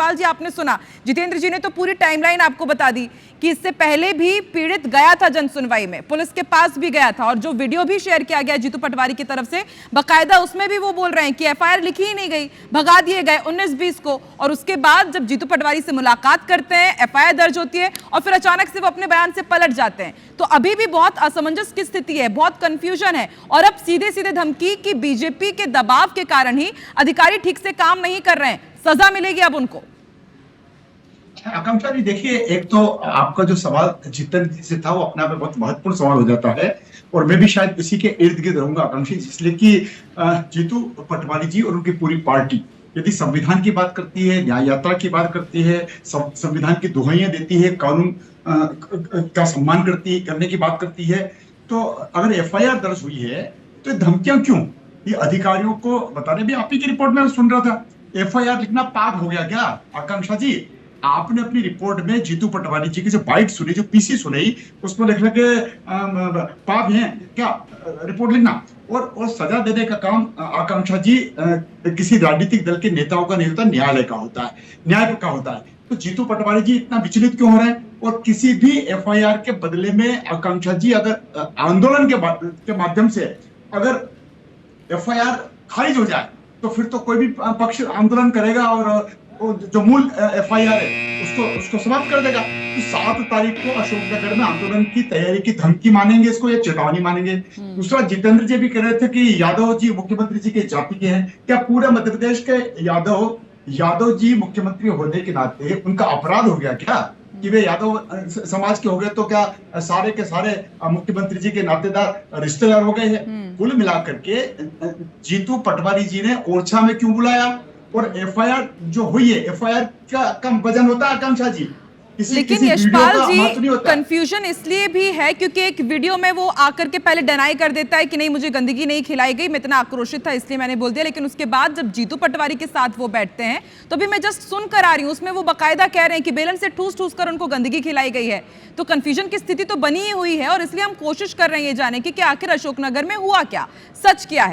यशपाल जी, आपने सुना, जितेंद्र जी ने तो पूरी टाइमलाइन आपको बता दी कि इससे पहले भी पीड़ित गया था जनसुनवाई में, पुलिस के पास भी गया था, और जो वीडियो भी शेयर किया गया जीतू पटवारी की तरफ से बाकायदा, उसमें भी वो बोल रहे हैं कि एफआईआर लिखी ही नहीं गई, भगा दिए गए 19-20 को। और उसके बाद जब जीतू पटवारी से मुलाकात करते हैं, एफआईआर दर्ज होती है और फिर अचानक से वो अपने बयान से पलट जाते हैं। तो अभी भी बहुत असमंजस की स्थिति है, बहुत कंफ्यूजन है, और अब सीधे सीधे धमकी कि बीजेपी के दबाव के कारण ही अधिकारी ठीक से काम नहीं कर रहे हैं, सजा मिलेगी अब उनको। आकांक्षा जी, देखिए, एक तो आपका जो सवाल जितेंद्र जी से था वो अपने आप में बहुत महत्वपूर्ण सवाल हो जाता है, और मैं भी शायद इसी के इर्द गिर्द रहूंगा आकांक्षा, इसलिए कि जीतू पटवारी जी और उनकी पूरी पार्टी यदि संविधान की बात करती है, न्याय यात्रा की बात करती है, संविधान की दुहाइयां देती है, कानून का सम्मान करने की बात करती है, तो अगर एफआईआर दर्ज हुई है तो धमकियां क्यों? ये अधिकारियों को बताने भी आप ही की रिपोर्ट में सुन रहा था, एफआईआर लिखना पाप हो गया क्या आकांक्षा जी? आपने अपनी रिपोर्ट में जीतू पटवारी जी की जो बाइट सुनी, जो पीसी सुनी, उसमें लिख रहे कि पाप है क्या रिपोर्ट लिखना, और सजा देने का काम आकांक्षा जी किसी राजनीतिक दल के नेताओं का नहीं होता, न्यायालय का होता है, न्याय का होता है। तो जीतू पटवारी जी इतना विचलित क्यों हो रहे हैं? और किसी भी एफआईआर के बदले में आकांक्षा जी अगर आंदोलन के माध्यम से अगर एफआईआर खारिज हो जाए तो फिर तो कोई भी पक्ष आंदोलन करेगा और जो मूल एफआईआर है उसको समाप्त कर देगा। तो 7 तारीख को अशोकनगर में आंदोलन की तैयारी की धमकी मानेंगे इसको, या चेतावनी मानेंगे? दूसरा, जितेंद्र जी भी कह रहे थे कि यादव जी मुख्यमंत्री जी के जाति के हैं, क्या पूरे मध्य प्रदेश के यादव जी मुख्यमंत्री होने के नाते उनका अपराध हो गया क्या कि वे यादव समाज के हो गए? तो क्या सारे के सारे मुख्यमंत्री जी के नातेदार रिश्तेदार हो गए हैं? कुल मिलाकर के जीतू पटवारी जी ने ओरछा में क्यों बुलाया? और एफआईआर जो हुई है, एफआईआर का कम वजन होता है आकांक्षा जी, लेकिन यशपाल जी, कंफ्यूजन इसलिए भी है क्योंकि एक वीडियो में वो आकर के पहले डिनाई कर देता है कि नहीं, मुझे गंदगी नहीं खिलाई गई, मैं इतना आक्रोशित था इसलिए मैंने बोल दिया, लेकिन उसके बाद जब जीतू पटवारी के साथ वो बैठते हैं तो भी मैं जस्ट सुन कर आ रही हूं, उसमें वो बाकायदा कह रहे हैं कि बेलन से ठूस ठूस कर उनको गंदगी खिलाई गई है। तो कंफ्यूजन की स्थिति तो बनी ही हुई है, और इसलिए हम कोशिश कर रहे हैं ये जाने की कि आखिर अशोकनगर में हुआ क्या, सच क्या है।